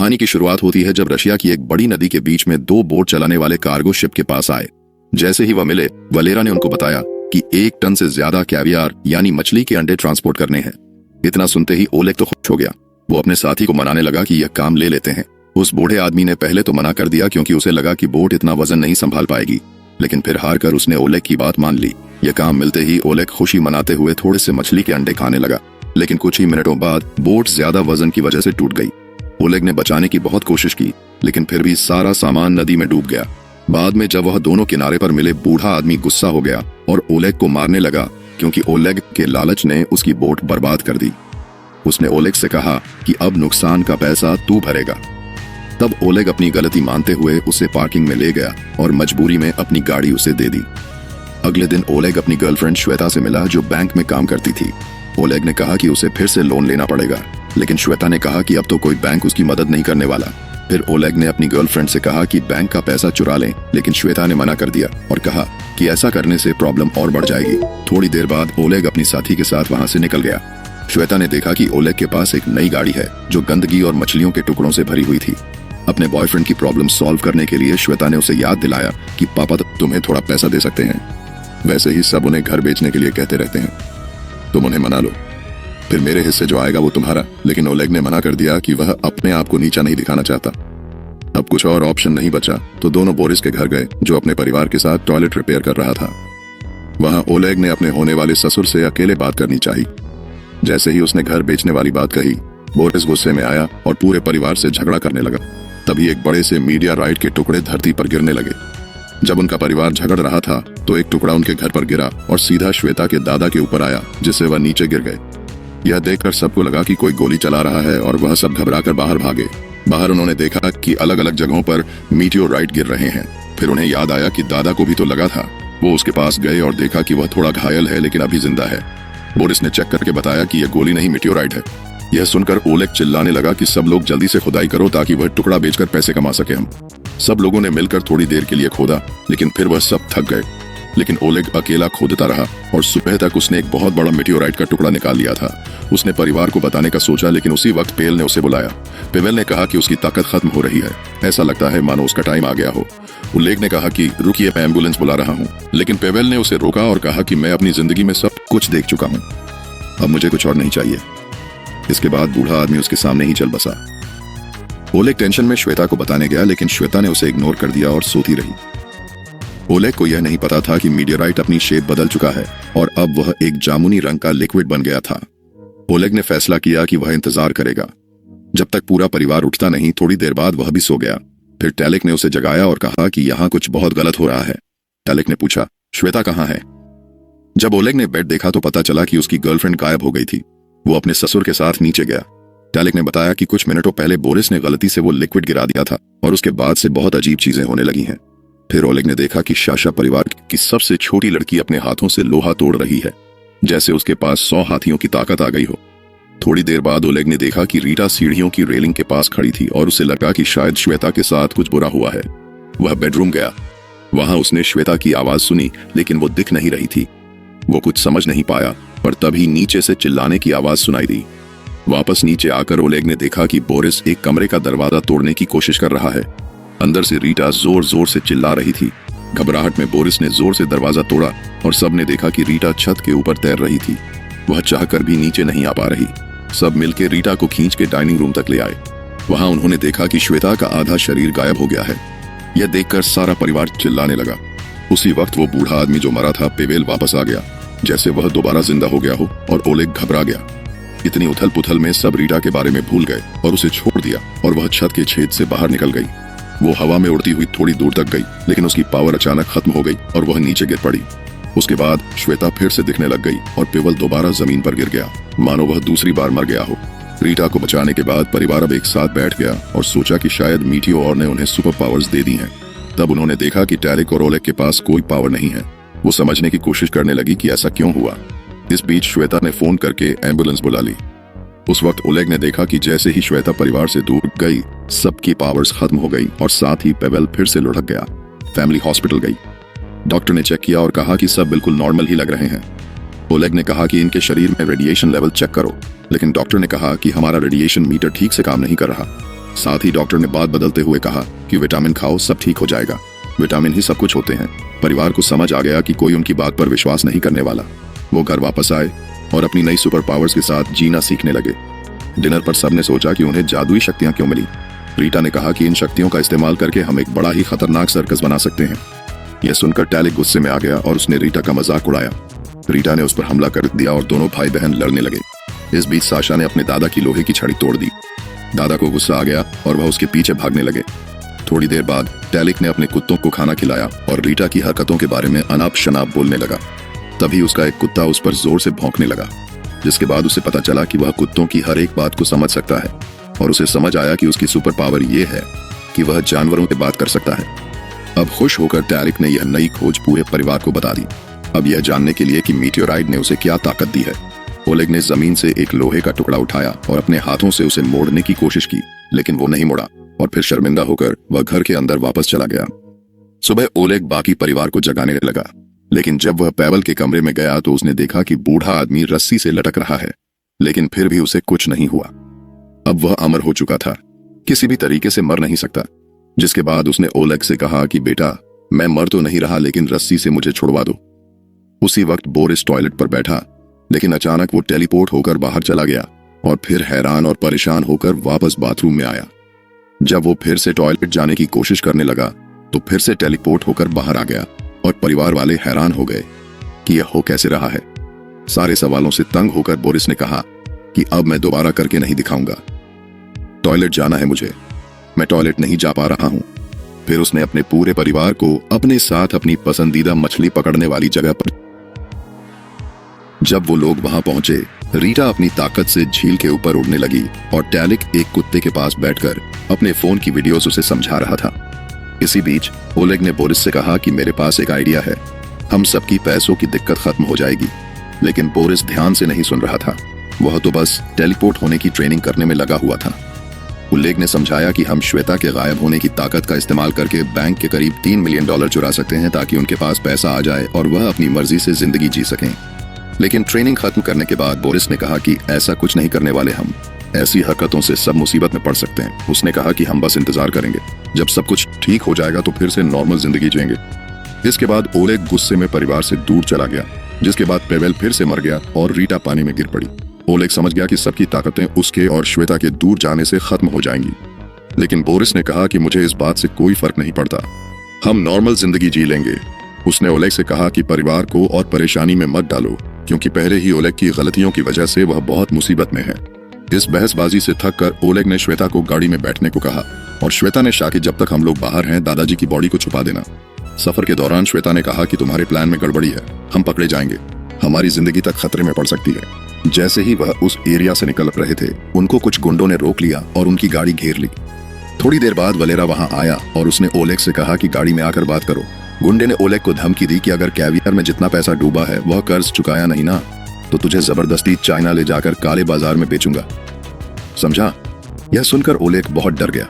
कहानी की शुरुआत होती है जब रशिया की एक बड़ी नदी के बीच में दो बोट चलाने वाले कार्गो शिप के पास आए। जैसे ही वह मिले, वलेरा ने उनको बताया कि 1 टन से ज्यादा कैवियार यानी मछली के अंडे ट्रांसपोर्ट करने हैं। इतना सुनते ही ओलेग तो खुश हो गया। वो अपने साथी को मनाने लगा कि यह काम ले लेते हैं। उस बूढ़े आदमी ने पहले तो मना कर दिया क्योंकि उसे लगा कि बोट इतना वजन नहीं संभाल पाएगी, लेकिन फिर हार कर उसने ओलेग की बात मान ली। यह काम मिलते ही ओलेग खुशी मनाते हुए थोड़े से मछली के अंडे खाने लगा, लेकिन कुछ ही मिनटों बाद बोट ज्यादा वजन की वजह से टूट गई। ओलेग ने बचाने की बहुत कोशिश की, लेकिन फिर भी सारा सामान नदी में डूब गया। बाद में जब वह दोनों किनारे पर मिले, बूढ़ा आदमी गुस्सा हो गया और ओलेग को मारने लगा क्योंकि ओलेग के लालच ने उसकी बोट बर्बाद कर दी। उसने ओलेग से कहा कि अब नुकसान का पैसा तू भरेगा। तब ओलेग अपनी गलती मानते हुए उसे पार्किंग में ले गया और मजबूरी में अपनी गाड़ी उसे दे दी। अगले दिन ओलेग अपनी गर्लफ्रेंड श्वेता से मिला जो बैंक में काम करती थी। ओलेग ने कहा कि उसे फिर से लोन लेना पड़ेगा, लेकिन श्वेता ने कहा कि अब तो कोई बैंक उसकी मदद नहीं करने वाला। फिर ओलेग ने अपनी गर्लफ्रेंड से कहा कि बैंक का पैसा चुरा लें, लेकिन श्वेता ने मना कर दिया और कहा कि ऐसा करने से प्रॉब्लम और बढ़ जाएगी। थोड़ी देर बाद ओलेग अपनी साथी के साथ वहां से निकल गया। श्वेता ने देखा कि ओलेग के पास एक नई गाड़ी है जो गंदगी और मछलियों के टुकड़ों से भरी हुई थी। अपने बॉयफ्रेंड की प्रॉब्लम सॉल्व करने के लिए श्वेता ने उसे याद दिलाया कि पापा तुम्हें थोड़ा पैसा दे सकते हैं, वैसे ही सब उन्हें घर बेचने के लिए कहते रहते हैं, तुम उन्हें मना लो, फिर मेरे हिस्से जो आएगा वो तुम्हारा। लेकिन ओलेग ने मना कर दिया कि वह अपने आप को नीचा नहीं दिखाना चाहता। अब कुछ और ऑप्शन नहीं बचा तो दोनों बोरिस के घर गए जो अपने परिवार के साथ टॉयलेट रिपेयर कर रहा था। वहां ओलेग ने अपने होने वाले ससुर से अकेले बात करनी चाहिए। जैसे ही उसने घर बेचने वाली बात कही, बोरिस गुस्से में आया और पूरे परिवार से झगड़ा करने लगा। तभी एक बड़े से मीडिया राइट के टुकड़े धरती पर गिरने लगे। जब उनका परिवार झगड़ रहा था तो एक टुकड़ा उनके घर पर गिरा और सीधा श्वेता के दादा के ऊपर आया, जिससे वह नीचे गिर गए। यह देखकर सबको लगा कि कोई गोली चला रहा है और वह सब घबराकर बाहर भागे। बाहर उन्होंने देखा कि अलग अलग जगहों पर मीटियोराइट गिर रहे हैं। फिर उन्हें याद आया कि दादा को भी तो लगा था। वो उसके पास गए और देखा कि वह थोड़ा घायल है लेकिन अभी जिंदा है। बोरिस ने चेक करके बताया कि यह गोली नहीं, मीटियोराइट है। यह सुनकर ओलेग चिल्लाने लगा कि सब लोग जल्दी से खुदाई करो ताकि वह टुकड़ा बेचकर पैसे कमा सके हम। सब लोगों ने मिलकर थोड़ी देर के लिए खोदा, लेकिन फिर वह सब थक गए। लेकिन ओलेग अकेला खोदता रहा और सुबह तक उसने एक बहुत बड़ा मीटियोराइट का टुकड़ा निकाल लिया था। उसने परिवार को बताने का सोचा, लेकिन उसी वक्त पेल ने उसे बुलाया। पेवेल ने कहा कि उसकी ताकत खत्म हो रही है, ऐसा लगता है मानो उसका टाइम आ गया हो। ओलेग ने कहा कि रुकिए, मैं एम्बुलेंस बुला रहा हूँ, लेकिन पेवेल ने उसे रोका और कहा कि मैं अपनी जिंदगी में सब कुछ देख चुका हूँ, अब मुझे कुछ और नहीं चाहिए। इसके बाद बूढ़ा आदमी उसके सामने ही चल बसा। ओलेग टेंशन में श्वेता को बताने गया, लेकिन श्वेता ने उसे इग्नोर कर दिया और सोती रही। ओलेग को यह नहीं पता था कि मीडियोराइट अपनी शेप बदल चुका है और अब वह एक जामुनी रंग का लिक्विड बन गया था। ओलेग ने फैसला किया कि वह इंतजार करेगा जब तक पूरा परिवार उठता नहीं। थोड़ी देर बाद वह भी सो गया। फिर टैलिक ने उसे जगाया और कहा कि यहाँ कुछ बहुत गलत हो रहा है। टैलिक ने पूछा, श्वेता कहाँ है? जब ओलेग ने बेड देखा तो पता चला कि उसकी गर्लफ्रेंड गायब हो गई थी। वो अपने ससुर के साथ नीचे गया। टैलिक ने बताया कि कुछ मिनटों पहले बोरिस ने गलती से वो लिक्विड गिरा दिया था और उसके बाद से बहुत अजीब चीजें होने लगी हैं। फिर ओलेग ने देखा कि शाशा परिवार की सबसे छोटी लड़की अपने हाथों से लोहा तोड़ रही है, जैसे उसके पास 100 हाथियों की ताकत आ गई हो। थोड़ी देर बाद ओलेग ने देखा कि रीटा सीढ़ियों की रेलिंग के पास खड़ी थी और उसे लगा कि शायद श्वेता के साथ कुछ बुरा हुआ है। वह बेडरूम गया। वहां उसने श्वेता की आवाज सुनी, लेकिन वो दिख नहीं रही थी। वो कुछ समझ नहीं पाया, पर तभी नीचे से चिल्लाने की आवाज सुनाई दी। वापस नीचे आकर ओलेग ने देखा कि बोरिस एक कमरे का दरवाजा तोड़ने की कोशिश कर रहा है। अंदर से रीटा जोर जोर से चिल्ला रही थी। घबराहट में बोरिस ने जोर से दरवाजा तोड़ा और सबने देखा कि रीटा छत के ऊपर तैर रही थी। वह चाहकर भी नीचे नहीं आ पा रही। सब मिलकर रीटा को खींच के डाइनिंग रूम तक ले आए। वहां उन्होंने देखा कि श्वेता का आधा शरीर गायब हो गया है। यह देखकर सारा परिवार चिल्लाने लगा। उसी वक्त वो बूढ़ा आदमी जो मरा था, पेवेल, वापस आ गया, जैसे वह दोबारा जिंदा हो गया हो, और ओलेग घबरा गया। इतनी उथल पुथल में सब रीटा के बारे में भूल गए और उसे छोड़ दिया और वह छत के छेद से बाहर निकल गई। वो हवा में उड़ती हुई थोड़ी दूर तक गई, लेकिन उसकी पावर अचानक खत्म हो गई और वह नीचे गिर पड़ी। उसके बाद श्वेता फिर से दिखने लग गई और पेवेल दोबारा जमीन पर गिर गया, मानो वह दूसरी बार मर गया हो। रीटा को बचाने के बाद परिवार अब एक साथ बैठ गया और सोचा कि शायद मीटियोर ने उन्हें सुपर पावर्स दे दी हैं। तब उन्होंने देखा कि टैलिक और ओलेग के पास कोई पावर नहीं है। वो समझने की कोशिश करने लगी कि ऐसा क्यों हुआ। इस बीच श्वेता ने फोन करके एम्बुलेंस बुला ली। उस वक्त ओलेग ने देखा कि जैसे ही श्वेता परिवार से दूर गई, सबकी पावर्स खत्म हो गई और साथ ही पेवेल फिर से लुढ़क गया। फैमिली हॉस्पिटल गई। डॉक्टर ने चेक किया और कहा कि सब बिल्कुल नॉर्मल ही लग रहे हैं। ओलेग ने कहा कि इनके शरीर में रेडिएशन लेवल चेक करो, लेकिन डॉक्टर ने कहा कि हमारा रेडिएशन मीटर ठीक से काम नहीं कर रहा। साथ ही डॉक्टर ने बात बदलते हुए कहा कि विटामिन खाओ, सब ठीक हो जाएगा, विटामिन ही सब कुछ होते हैं। परिवार को समझ आ गया कि कोई उनकी बात पर विश्वास नहीं करने वाला। वो घर वापस आए और अपनी नई सुपर पावर्स के साथ जीना सीखने लगे। डिनर पर सबने सोचा कि उन्हें जादुई शक्तियां क्यों मिली। रीटा ने कहा कि इन शक्तियों का इस्तेमाल करके हम एक बड़ा ही खतरनाक सर्कस बना सकते हैं। यह सुनकर टैलिक गुस्से में आ गया और उसने रीटा का मजाक उड़ाया। रीटा ने उस पर हमला कर दिया और दोनों भाई बहन लड़ने लगे। इस बीच साशा ने अपने दादा की लोहे की छड़ी तोड़ दी। दादा को गुस्सा आ गया और वह उसके पीछे भागने लगे। थोड़ी देर बाद टैलिक ने अपने कुत्तों को खाना खिलाया और रीटा की हरकतों के बारे में अनाप शनाप बोलने लगा। तभी उसका एक कुत्ता उस पर जोर से भौंकने लगा, जिसके बाद उसे पता चला कि वह कुत्तों की हर एक बात को समझ सकता है और उसे समझ आया कि उसकी सुपर पावर ये है कि वह जानवरों से बात कर सकता है। अब खुश होकर टैलिक ने यह नई खोज पूरे परिवार को बता दी। अब यह जानने के लिए कि मीटियोराइड ने उसे क्या ताकत दी है, ओलेग ने जमीन से एक लोहे का टुकड़ा उठाया और अपने हाथों से उसे मोड़ने की कोशिश की, लेकिन वो नहीं मुड़ा और फिर शर्मिंदा होकर वह घर के अंदर वापस चला गया। सुबह ओलेग बाकी परिवार को जगाने लगा, लेकिन जब वह पैवल के कमरे में गया तो उसने देखा कि बूढ़ा आदमी रस्सी से लटक रहा है, लेकिन फिर भी उसे कुछ नहीं हुआ। अब वह अमर हो चुका था, किसी भी तरीके से मर नहीं सकता। जिसके बाद उसने ओलेग से कहा कि बेटा, मैं मर तो नहीं रहा, लेकिन रस्सी से मुझे छुड़वा दो। उसी वक्त बोरिस टॉयलेट पर बैठा, लेकिन अचानक वो टेलीपोर्ट होकर बाहर चला गया और फिर हैरान और परेशान होकर वापस बाथरूम में आया। जब वो फिर से टॉयलेट जाने की कोशिश करने लगा तो फिर से टेलीपोर्ट होकर बाहर आ गया और परिवार वाले हैरान हो गए कि यह हो कैसे रहा है। सारे सवालों से तंग होकर बोरिस ने कहा कि अब मैं दोबारा करके नहीं दिखाऊंगा, टॉयलेट जाना है मुझे, मैं टॉयलेट नहीं जा पा रहा हूं। फिर उसने अपने पूरे परिवार को अपने साथ अपनी पसंदीदा मछली पकड़ने वाली जगह पर। जब वो लोग वहां पहुंचे, रीटा अपनी ताकत से झील के ऊपर उड़ने लगी और टैलिक एक कुत्ते के पास बैठकर अपने फोन की वीडियोस उसे समझा रहा था। इसी बीच ओलेग ने बोरिस से कहा कि मेरे पास एक आइडिया है, हम सबकी पैसों की दिक्कत खत्म हो जाएगी। लेकिन बोरिस ध्यान से नहीं सुन रहा था, वह तो बस टेलीपोर्ट होने की ट्रेनिंग करने में लगा हुआ था। ओलेग ने समझाया कि हम श्वेता के गायब होने की ताकत का इस्तेमाल करके बैंक के करीब $3 मिलियन चुरा सकते हैं, ताकि उनके पास पैसा आ जाए और वह अपनी मर्जी से जिंदगी जी सकें। लेकिन ट्रेनिंग खत्म करने के बाद बोरिस ने कहा कि ऐसा कुछ नहीं करने वाले, हम ऐसी हरकतों से सब मुसीबत में पड़ सकते हैं। उसने कहा कि हम बस इंतजार करेंगे, जब सब कुछ ठीक हो जाएगा तो फिर से नॉर्मल जिंदगी जिएंगे। इसके बाद ओलेग गुस्से में परिवार से दूर चला गया, जिसके बाद पेवेल फिर से मर गया और रीटा पानी में गिर पड़ी। ओलेग समझ गया कि सबकी ताकतें उसके और श्वेता के दूर जाने से खत्म हो जाएंगी। लेकिन बोरिस ने कहा कि मुझे इस बात से कोई फर्क नहीं पड़ता, हम नॉर्मल जिंदगी जी लेंगे। उसने ओलेग से कहा कि परिवार को और परेशानी में मत डालो, क्योंकि पहले ही ओलेग की गलतियों की वजह से वह बहुत मुसीबत में है। इस बहसबाजी से थक कर ओलेग ने श्वेता को गाड़ी में बैठने को कहा और श्वेता ने कहा कि जब तक हम लोग बाहर हैं दादाजी की बॉडी को छुपा देना। सफर के दौरान श्वेता ने कहा कि तुम्हारे प्लान में गड़बड़ी है, हम पकड़े जाएंगे, हमारी जिंदगी तक खतरे में पड़ सकती है। जैसे ही वह उस एरिया से निकल रहे थे, उनको कुछ गुंडों ने रोक लिया और उनकी गाड़ी घेर ली। थोड़ी देर बाद वलेरा वहां आया और उसने ओलेग से कहा कि गाड़ी में आकर बात करो। गुंडे ने ओलेग को धमकी दी कि अगर कैवियर में जितना पैसा डूबा है वह कर्ज चुकाया नहीं ना, तो तुझे जबरदस्ती चाइना ले जाकर काले बाजार में बेचूंगा, समझा? यह सुनकर ओलेग बहुत डर गया।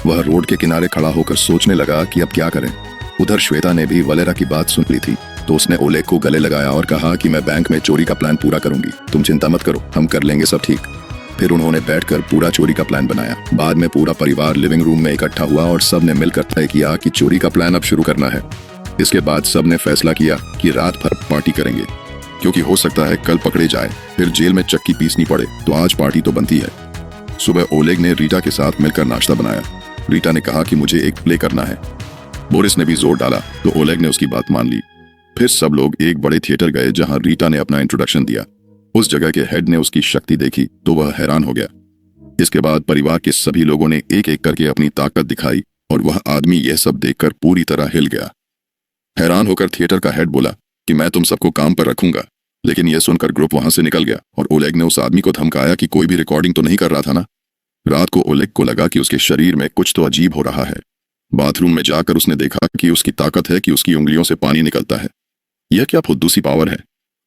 वह रोड के किनारे खड़ा होकर सोचने लगा कि अब क्या करें। उधर श्वेता ने भी वलेरा की बात सुन ली थी, तो उसने ओलेग को गले लगाया और कहा कि मैं बैंक में चोरी का प्लान पूरा करूंगी, तुम चिंता मत करो, हम कर लेंगे सब ठीक। फिर उन्होंने बैठकर पूरा चोरी का प्लान बनाया। बाद में पूरा परिवार लिविंग रूम में इकट्ठा हुआ और सब ने मिलकर तय किया कि चोरी का प्लान अब शुरू करना है। इसके बाद सब ने फैसला किया कि रात भर पार्टी करेंगे, क्योंकि हो सकता है कल पकड़े जाए, फिर जेल में चक्की पीसनी पड़े, तो आज पार्टी तो बनती है। सुबह ओलेग ने रीटा के साथ मिलकर नाश्ता बनाया। रीटा ने कहा कि मुझे एक प्ले करना है। बोरिस ने भी जोर डाला तो ओलेग ने उसकी बात मान ली। फिर सब लोग एक बड़े थिएटर गए जहां रीटा ने अपना इंट्रोडक्शन दिया। उस जगह के हेड ने उसकी शक्ति देखी तो वह हैरान हो गया। इसके बाद परिवार के सभी लोगों ने एक एक करके अपनी ताकत दिखाई और वह आदमी यह सब देखकर पूरी तरह हिल गया। हैरान होकर थिएटर का हेड बोला कि मैं तुम सबको काम पर रखूंगा, लेकिन यह सुनकर ग्रुप वहां से निकल गया और ओलेग ने उस आदमी को धमकाया कि कोई भी रिकॉर्डिंग तो नहीं कर रहा था ना। रात को ओलेग को लगा कि उसके शरीर में कुछ तो अजीब हो रहा है। बाथरूम में जाकर उसने देखा कि उसकी ताकत है कि उसकी उंगलियों से पानी निकलता है। यह क्या फुद्दूसी पावर है।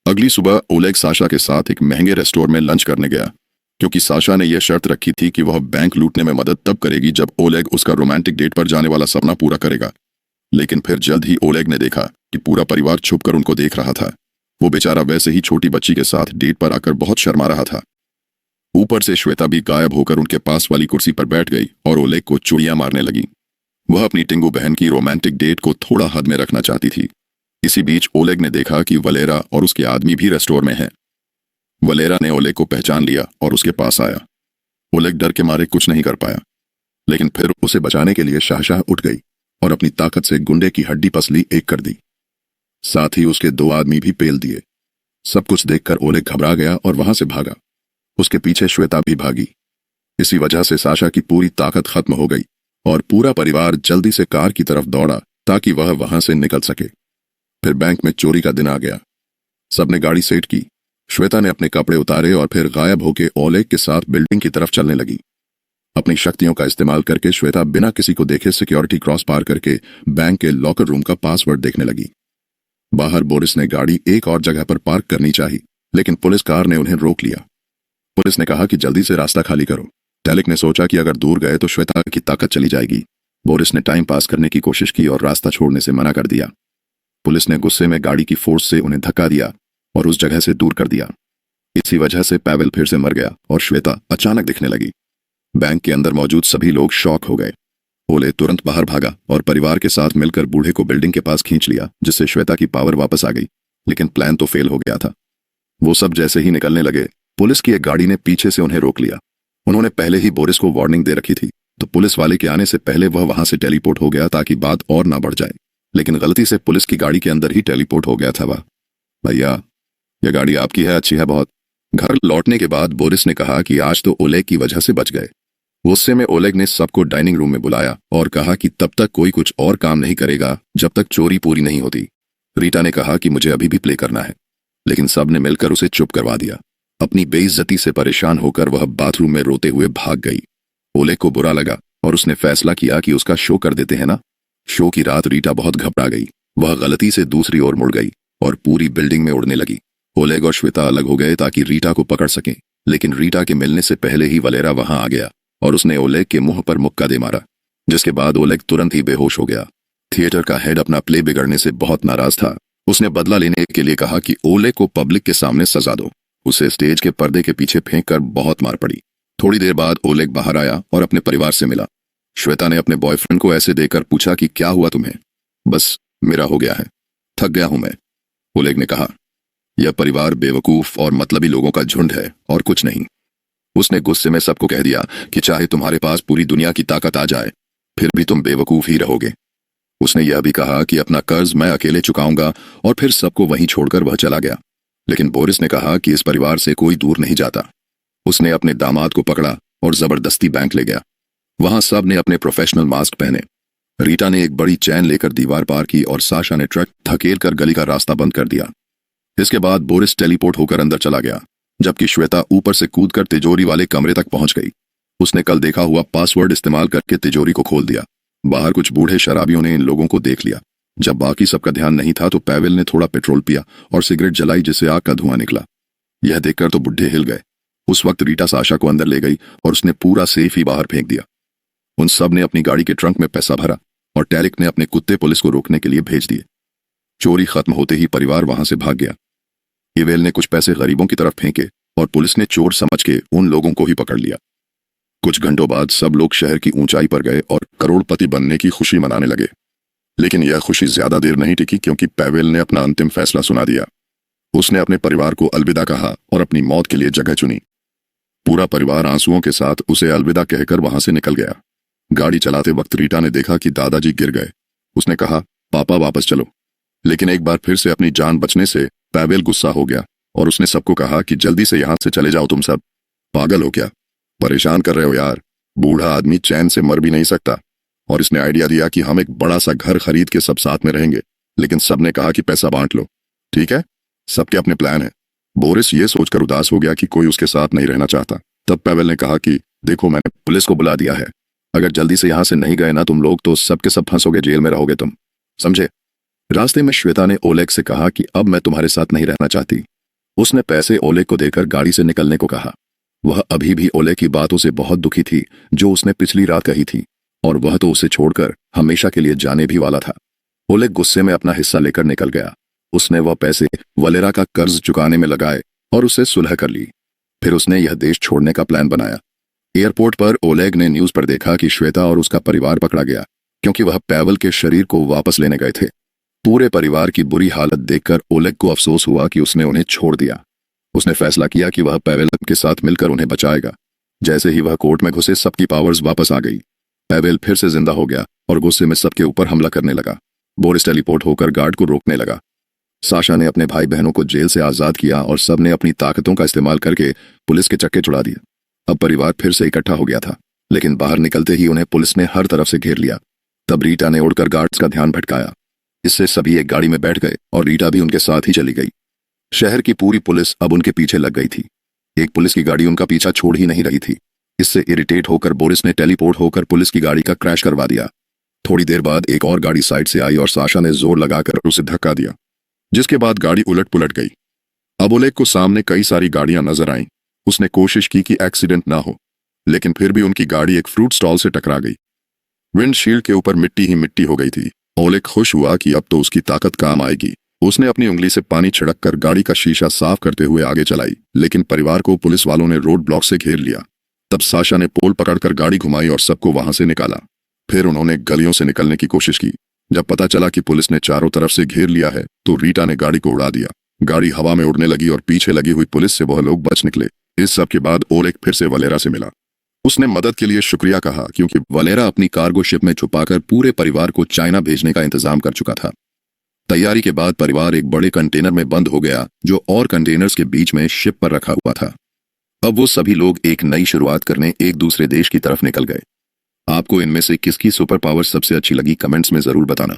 अगली सुबह ओलेग साशा के साथ एक महंगे रेस्टोरेंट में लंच करने गया, क्योंकि साशा ने यह शर्त रखी थी कि वह बैंक लूटने में मदद तब करेगी जब ओलेग उसका रोमांटिक डेट पर जाने वाला सपना पूरा करेगा। लेकिन फिर जल्द ही ओलेग ने देखा कि पूरा परिवार छुपकर उनको देख रहा था। वो बेचारा वैसे ही छोटी बच्ची के साथ डेट पर आकर बहुत शर्मा रहा था। ऊपर से श्वेता भी गायब होकर उनके पास वाली कुर्सी पर बैठ गई और ओलेग को चुड़ियां मारने लगी। वह अपनी टिंगू बहन की रोमांटिक डेट को थोड़ा हद में रखना चाहती थी। इसी बीच ओलेग ने देखा कि वलेरा और उसके आदमी भी रेस्टोर में हैं। वलेरा ने ओलेग को पहचान लिया और उसके पास आया। ओलेग डर के मारे कुछ नहीं कर पाया, लेकिन फिर उसे बचाने के लिए शाहशाह उठ गई और अपनी ताकत से गुंडे की हड्डी पसली एक कर दी। साथ ही उसके 2 आदमी भी पेल दिए। सब कुछ देखकर ओलेग घबरा गया और वहां से भागा। उसके पीछे श्वेता भी भागी। इसी वजह से साशा की पूरी ताकत खत्म हो गई और पूरा परिवार जल्दी से कार की तरफ दौड़ा ताकि वह वहां से निकल सके। फिर बैंक में चोरी का दिन आ गया। सबने गाड़ी सेट की। श्वेता ने अपने कपड़े उतारे और फिर गायब होकर ओलेग के साथ बिल्डिंग की तरफ चलने लगी। अपनी शक्तियों का इस्तेमाल करके श्वेता बिना किसी को देखे सिक्योरिटी क्रॉस पार करके बैंक के लॉकर रूम का पासवर्ड देखने लगी। बाहर बोरिस ने गाड़ी एक और जगह पर पार्क करनी चाहिए, लेकिन पुलिस कार ने उन्हें रोक लिया। पुलिस ने कहा कि जल्दी से रास्ता खाली करो। टेलिक ने सोचा कि अगर दूर गए तो श्वेता की ताकत चली जाएगी। बोरिस ने टाइम पास करने की कोशिश की और रास्ता छोड़ने से मना कर दिया। पुलिस ने गुस्से में गाड़ी की फोर्स से उन्हें धक्का दिया और उस जगह से दूर कर दिया। इसी वजह से पैवेल फिर से मर गया और श्वेता अचानक दिखने लगी। बैंक के अंदर मौजूद सभी लोग शॉक हो गए। ओले तुरंत बाहर भागा और परिवार के साथ मिलकर बूढ़े को बिल्डिंग के पास खींच लिया, जिससे श्वेता की पावर वापस आ गई। लेकिन प्लान तो फेल हो गया था। वो सब जैसे ही निकलने लगे, पुलिस की एक गाड़ी ने पीछे से उन्हें रोक लिया। उन्होंने पहले ही बोरिस को वार्निंग दे रखी थी, तो पुलिस वाले के आने से पहले वह वहां से टेलीपोर्ट हो गया ताकि बात और ना बढ़ जाए। लेकिन गलती से पुलिस की गाड़ी के अंदर ही टेलीपोर्ट हो गया था वह। भैया, यह गाड़ी आपकी है, अच्छी है बहुत। घर लौटने के बाद बोरिस ने कहा कि आज तो ओलेग की वजह से बच गए। गुस्से में ओलेग ने सबको डाइनिंग रूम में बुलाया और कहा कि तब तक कोई कुछ और काम नहीं करेगा जब तक चोरी पूरी नहीं होती। रीटा ने कहा कि मुझे अभी भी प्ले करना है, लेकिन सब ने मिलकर उसे चुप करवा दिया। अपनी बेइज्जती से परेशान होकर वह बाथरूम में रोते हुए भाग गई। ओलेग को बुरा लगा और उसने फैसला किया कि उसका शो कर देते हैं ना। शो की रात रीटा बहुत घबरा गई। वह गलती से दूसरी ओर मुड़ गई और पूरी बिल्डिंग में उड़ने लगी। ओलेग और श्वेता अलग हो गए ताकि रीटा को पकड़ सकें, लेकिन रीटा के मिलने से पहले ही वलेरा वहां आ गया और उसने ओलेग के मुंह पर मुक्का दे मारा, जिसके बाद ओलेग तुरंत ही बेहोश हो गया। थिएटर का हेड अपना प्ले बिगड़ने से बहुत नाराज था। उसने बदला लेने के लिए कहा कि ओलेग को पब्लिक के सामने सजा दो। उसे स्टेज के पर्दे के पीछे फेंक कर बहुत मार पड़ी। थोड़ी देर बाद ओलेग बाहर आया और अपने परिवार से मिला। श्वेता ने अपने बॉयफ्रेंड को ऐसे देखकर पूछा कि क्या हुआ तुम्हें? बस मेरा हो गया है, थक गया हूं मैं, ओलेग ने कहा। यह परिवार बेवकूफ और मतलबी लोगों का झुंड है और कुछ नहीं। उसने गुस्से में सबको कह दिया कि चाहे तुम्हारे पास पूरी दुनिया की ताकत आ जाए, फिर भी तुम बेवकूफ ही रहोगे। उसने यह भी कहा कि अपना कर्ज मैं अकेले चुकाऊंगा और फिर सबको वहीं छोड़कर वह चला गया। लेकिन बोरिस ने कहा कि इस परिवार से कोई दूर नहीं जाता। उसने अपने दामाद को पकड़ा और जबरदस्ती बैंक ले गया। वहां सब ने अपने प्रोफेशनल मास्क पहने। रीटा ने एक बड़ी चैन लेकर दीवार पार की और साशा ने ट्रक धकेल कर गली का रास्ता बंद कर दिया। इसके बाद बोरिस टेलीपोर्ट होकर अंदर चला गया, जबकि श्वेता ऊपर से कूदकर तिजोरी वाले कमरे तक पहुंच गई। उसने कल देखा हुआ पासवर्ड इस्तेमाल करके तिजोरी को खोल दिया। बाहर कुछ बूढ़े शराबियों ने इन लोगों को देख लिया। जब बाकी सबका ध्यान नहीं था तो पैवेल ने थोड़ा पेट्रोल पिया और सिगरेट जलाई, जिससे आग का धुआं निकला। यह देखकर तो बुढ़े हिल गए। उस वक्त रीटा साशा को अंदर ले गई और उसने पूरा सेफ ही बाहर फेंक दिया। उन सब ने अपनी गाड़ी के ट्रंक में पैसा भरा और टेरिक ने अपने कुत्ते पुलिस को रोकने के लिए भेज दिए। चोरी खत्म होते ही परिवार वहां से भाग गया। इवेल ने कुछ पैसे गरीबों की तरफ फेंके और पुलिस ने चोर समझ के उन लोगों को ही पकड़ लिया। कुछ घंटों बाद सब लोग शहर की ऊंचाई पर गए और करोड़पति बनने की खुशी मनाने लगे। लेकिन यह खुशी ज्यादा देर नहीं टिकी, क्योंकि पैवेल ने अपना अंतिम फैसला सुना दिया। उसने अपने परिवार को अलविदा कहा और अपनी मौत के लिए जगह चुनी। पूरा परिवार आंसुओं के साथ उसे अलविदा कहकर वहां से निकल गया। गाड़ी चलाते वक्त रीटा ने देखा कि दादाजी गिर गए। उसने कहा, पापा वापस चलो। लेकिन एक बार फिर से अपनी जान बचने से पैवेल गुस्सा हो गया और उसने सबको कहा कि जल्दी से यहां से चले जाओ, तुम सब पागल हो क्या? परेशान कर रहे हो यार। बूढ़ा आदमी चैन से मर भी नहीं सकता। और इसने आइडिया दिया कि हम एक बड़ा सा घर खरीद के सब साथ में रहेंगे। लेकिन सबने कहा कि पैसा बांट लो। ठीक है, सबके अपने प्लान है। बोरिस ये सोचकर उदास हो गया कि कोई उसके साथ नहीं रहना चाहता। तब पैवेल ने कहा कि देखो, मैंने पुलिस को बुला दिया है। अगर जल्दी से यहां से नहीं गए ना तुम लोग, तो सबके सब फंसोगे, जेल में रहोगे तुम, समझे? रास्ते में श्वेता ने ओलेग से कहा कि अब मैं तुम्हारे साथ नहीं रहना चाहती। उसने पैसे ओलेग को देकर गाड़ी से निकलने को कहा। वह अभी भी ओलेग की बातों से बहुत दुखी थी जो उसने पिछली रात कही थी, और वह तो उसे छोड़कर हमेशा के लिए जाने भी वाला था। ओलेग गुस्से में अपना हिस्सा लेकर निकल गया। उसने वह पैसे वलेरा का कर्ज चुकाने में लगाए और उससे सुलह कर ली। फिर उसने यह देश छोड़ने का प्लान बनाया। एयरपोर्ट पर ओलेग ने न्यूज पर देखा कि श्वेता और उसका परिवार पकड़ा गया क्योंकि वह पैवेल के शरीर को वापस लेने गए थे। पूरे परिवार की बुरी हालत देखकर ओलेग को अफसोस हुआ कि उसने उन्हें छोड़ दिया। उसने फैसला किया कि वह पैवेल के साथ मिलकर उन्हें बचाएगा। जैसे ही वह कोर्ट में घुसे सबकी पावर्स वापस आ गई। पैवेल फिर से जिंदा हो गया और गुस्से में सबके ऊपर हमला करने लगा। बोरिस टेलीपोर्ट होकर गार्ड को रोकने लगा। साशा ने अपने भाई बहनों को जेल से आजाद किया और सबने अपनी ताकतों का इस्तेमाल करके पुलिस के चक्के छुड़ा दिए। अब परिवार फिर से इकट्ठा हो गया था, लेकिन बाहर निकलते ही उन्हें पुलिस ने हर तरफ से घेर लिया। तब रीटा ने उड़कर गार्ड्स का ध्यान भटकाया। इससे सभी एक गाड़ी में बैठ गए और रीटा भी उनके साथ ही चली गई। शहर की पूरी पुलिस अब उनके पीछे लग गई थी। एक पुलिस की गाड़ी उनका पीछा छोड़ ही नहीं रही थी। इससे इरिटेट होकर बोरिस ने टेलीपोर्ट होकर पुलिस की गाड़ी का क्रैश करवा दिया। थोड़ी देर बाद एक और गाड़ी साइड से आई और साशा ने जोर लगाकर उसे धक्का दिया, जिसके बाद गाड़ी उलट पुलट गई। अब ओलेग को सामने कई सारी गाड़ियां नजर आईं। उसने कोशिश की कि एक्सीडेंट ना हो, लेकिन फिर भी उनकी गाड़ी एक फ्रूट स्टॉल से टकरा गई। विंडशील्ड के ऊपर मिट्टी ही मिट्टी हो गई थी। ओलेग खुश हुआ कि अब तो उसकी ताकत काम आएगी। उसने अपनी उंगली से पानी छिड़क कर गाड़ी का शीशा साफ करते हुए आगे चलाई, लेकिन परिवार को पुलिस वालों ने रोड ब्लॉक से घेर लिया। तब साशा ने पोल पकड़कर गाड़ी घुमाई और सबको वहां से निकाला। फिर उन्होंने गलियों से निकलने की कोशिश की। जब पता चला कि पुलिस ने चारों तरफ से घेर लिया है तो रीटा ने गाड़ी को उड़ा दिया। गाड़ी हवा में उड़ने लगी और पीछे लगी हुई पुलिस से वह लोग बच निकले। इस सब के बाद ओलेग फिर से वलेरा से मिला। उसने मदद के लिए शुक्रिया कहा क्योंकि वलेरा अपनी कार्गो शिप में छुपाकर पूरे परिवार को चाइना भेजने का इंतजाम कर चुका था। तैयारी के बाद परिवार एक बड़े कंटेनर में बंद हो गया जो और कंटेनर्स के बीच में शिप पर रखा हुआ था। अब वो सभी लोग एक नई शुरुआत करने एक दूसरे देश की तरफ निकल गए। आपको इनमें से किसकी सुपर पावर सबसे अच्छी लगी कमेंट्स में जरूर बताना।